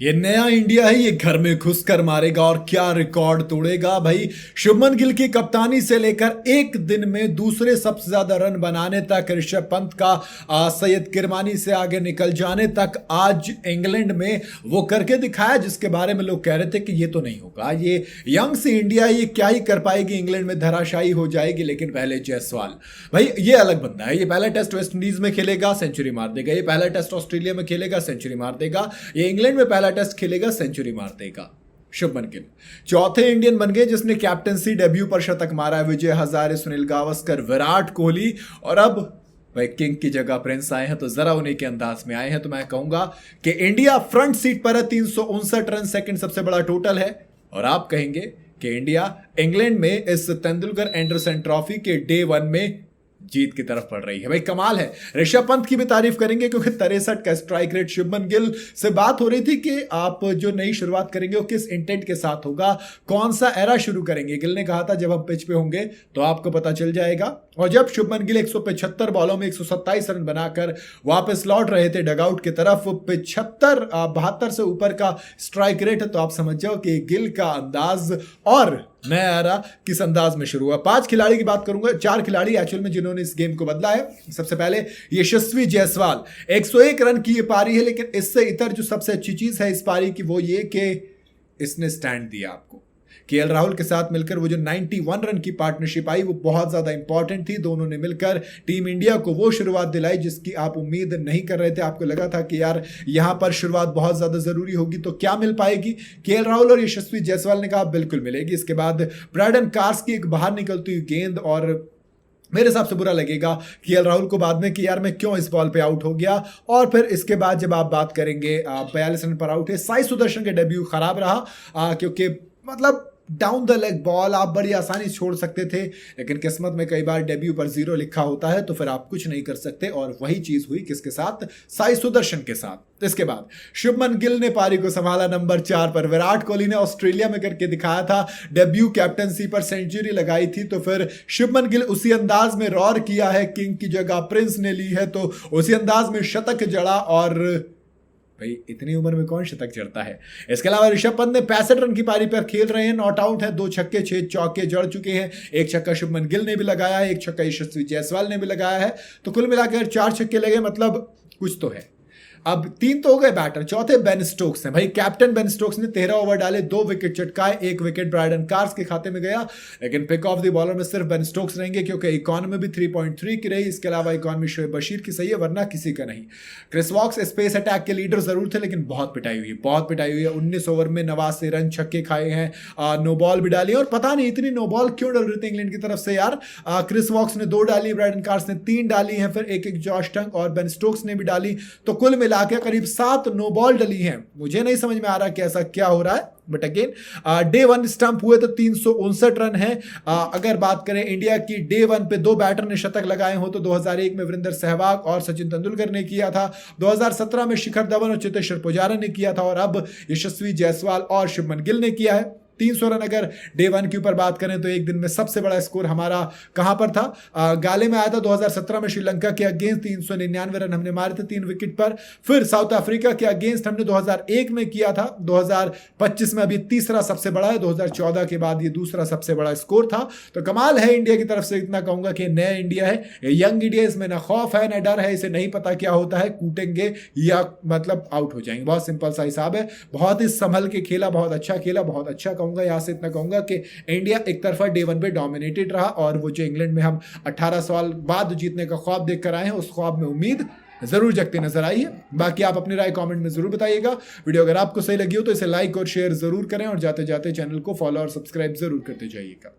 ये नया इंडिया है, ये घर में घुसकर मारेगा और क्या रिकॉर्ड तोड़ेगा भाई। शुभमन गिल की कप्तानी से लेकर एक दिन में दूसरे सबसे ज्यादा रन बनाने तक, ऋषभ पंत का सैयद किरमानी से आगे निकल जाने तक आज इंग्लैंड में वो करके दिखाया जिसके बारे में लोग कह रहे थे कि ये तो नहीं होगा, ये यंग सी इंडिया ये क्या ही कर पाएगी, इंग्लैंड में धराशायी हो जाएगी। लेकिन पहले जायसवाल भाई ये अलग बंदा है। ये पहला टेस्ट वेस्ट इंडीज में खेलेगा, सेंचुरी मार देगा। ये पहला टेस्ट ऑस्ट्रेलिया में खेलेगा, सेंचुरी मार देगा। ये इंग्लैंड में पहला टेस्ट खेलेगा, सेंचुरी मार देगा। शुभमन गिल चौथे इंडियन बन गए जिसने कैप्टनसी डेब्यू पर शतक मारा है। विजय हजारे, सुनील गावस्कर, विराट कोहली और अब भाई किंग की जगह प्रिंस आए हैं तो जरा उन्हीं के अंदाज में आए हैं। तो मैं कहूंगा कि इंडिया फ्रंट सीट पर है, 359 रन, सेकंड सबसे बड़ा टोटल है। और आप कहेंगे कि इंडिया इंग्लैंड में इस तेंदुलकर एंडरसन ट्रॉफी के डे 1 में जीत की तरफ बढ़ रही है। भाई कमाल है। ऋषभ पंत की भी तारीफ करेंगे क्योंकि 63 का स्ट्राइक रेट। शुभमन गिल से बात हो रही थी कि आप जो नई शुरुआत करेंगे वो किस इंटेंट के साथ होगा, कौन सा एरा शुरू करेंगे। गिल ने कहा था जब हम पिच पे होंगे तो आपको पता चल जाएगा। और जब शुभमन गिल 175 बॉलों में 127 रन बनाकर वापस लौट रहे थे डगआउट की तरफ, 72 से ऊपर का स्ट्राइक रेट है, तो आप समझ जाओ कि गिल का अंदाज और नया एरा किस अंदाज में शुरू हुआ। 5 खिलाड़ी की बात करूंगा, 4 खिलाड़ी एक्चुअल में जिन्होंने इस गेम को बदला है। सबसे पहले यशस्वी जायसवाल, 101 रन की ये पारी है, लेकिन इससे इतर जो सबसे अच्छी चीज है इस पारी की वो ये कि इसने स्टैंड दिया आपको। केएल राहुल के साथ मिलकर वो जो 91 रन की पार्टनरशिप आई वो बहुत ज्यादा इंपॉर्टेंट थी। दोनों ने मिलकर टीम इंडिया को वो शुरुआत दिलाई जिसकी आप उम्मीद नहीं कर रहे थे। आपको लगा था कि यार यहां पर शुरुआत बहुत ज्यादा जरूरी होगी, तो क्या मिल पाएगी। केएल राहुल और यशस्वी जायसवाल ने कहा बिल्कुल मिलेगी। इसके बाद ब्रैडन कार्स की एक बाहर निकलती हुई गेंद, और मेरे हिसाब से बुरा लगेगा केएल राहुल को बाद में कि यार मैं क्यों इस बॉल पे आउट हो गया। और फिर इसके बाद जब आप बात करेंगे 42 रन पर आउट है। साई सुदर्शन का डेब्यू खराब रहा क्योंकि मतलब डाउन द लेग बॉल आप बड़ी आसानी से छोड़ सकते थे, लेकिन किस्मत में कई बार डेब्यू पर 0 लिखा होता है तो फिर आप कुछ नहीं कर सकते। और वही चीज हुई किसके साथ, साई सुदर्शन के साथ। इसके बाद शुभमन गिल ने पारी को संभाला नंबर 4 पर। विराट कोहली ने ऑस्ट्रेलिया में करके दिखाया था, डेब्यू कैप्टनसी पर सेंचुरी लगाई थी, तो फिर शुभमन गिल उसी अंदाज में रॉर किया है। किंग की जगह प्रिंस ने ली है तो उसी अंदाज में शतक जड़ा। और भाई इतनी उम्र में कौन शतक जड़ता है। इसके अलावा ऋषभ पंत ने 65 रन की पारी पर खेल रहे हैं, नॉट आउट है, 2 छक्के 6 चौके जड़ चुके हैं। 1 छक्का शुभमन गिल ने भी लगाया है, 1 छक्का यशस्वी जायसवाल ने भी लगाया है, तो कुल मिलाकर 4 छक्के लगे, मतलब कुछ तो है। अब 3 तो हो गए बैटर, चौथे बेन स्टोक्स हैं। भाई कैप्टन बेन स्टोक्स ने 13 ओवर डाले, 2 विकेट चटकाए, 1 विकेट ब्रायडन कार्स के खाते में गया। लेकिन पिक ऑफ द बॉलर में सिर्फ बेन स्टोक्स रहेंगे क्योंकि इकॉनमी भी 3.3 की रही। इसके अलावा इकॉनमी शोएब बशीर की सही है, वरना किसी का नहीं। क्रिस वॉक्स स्पेस अटैक के लीडर जरूर थे, लेकिन बहुत पिटाई हुई है, बहुत पिटाई हुई है। 19 ओवर में 89 रन, छक्के खाए हैं, नो बॉल भी डाली। और पता नहीं इतनी नो बॉल क्यों डल रही थी इंग्लैंड की तरफ से यार। क्रिस वॉक्स ने 2 डाली, ब्रायडन कार्स ने 3 डाली हैं, फिर एक जॉश टंग और बेन स्टोक्स ने भी डाली, तो कुल मिलाकर करीब 7 नो बॉल डली हैं। मुझे नहीं समझ में आ रहा कि ऐसा क्या हो रहा है, बट अगेन डे 1 स्टंप हुए तो 359 रन है। अगर बात करें इंडिया की, डे 1 पे 2 बैटर ने शतक लगाए हो तो 2001 में वीरेंद्र सहवाग और सचिन तेंदुलकर ने किया था, 2017 में शिखर धवन और चेतेश्वर पुजारा ने किया था, और अब यशस्वी जायसवाल और शुभमन गिल ने किया है। 300 रन अगर डे 1 के ऊपर बात करें तो एक दिन में सबसे बड़ा स्कोर हमारा कहां पर था, गाले में आया था 2017 में श्रीलंका के अगेंस्ट 399 रन हमने मारे थे 3 विकेट पर। फिर साउथ अफ्रीका के अगेंस्ट हमने 2001 में किया था। 2025 में अभी तीसरा सबसे बड़ा है, 2014 के बाद ये दूसरा सबसे बड़ा स्कोर था। तो कमाल है इंडिया की तरफ से, इतना कहूंगा कि नया इंडिया है, यंग इंडिया, इसमें ना खौफ है ना डर है, इसे नहीं पता क्या होता है, कूटेंगे या मतलब आउट हो जाएंगे। बहुत सिंपल सा हिसाब है, बहुत ही संभल के खेला, बहुत अच्छा खेला, बहुत अच्छा यहां से इतना कहूंगा कि इंडिया एक तरफा डे 1 पे डोमिनेटेड रहा, और वो जो इंग्लैंड में हम 18 साल बाद जीतने का ख्वाब देख कर आए हैं उस ख्वाब में उम्मीद जरूर जगती नजर आई है। बाकी आप अपनी राय कमेंट में जरूर बताइएगा। वीडियो अगर आपको सही लगी हो तो इसे लाइक और शेयर जरूर करें, और जाते जाते चैनल को फॉलो और सब्सक्राइब जरूर करते जाइएगा।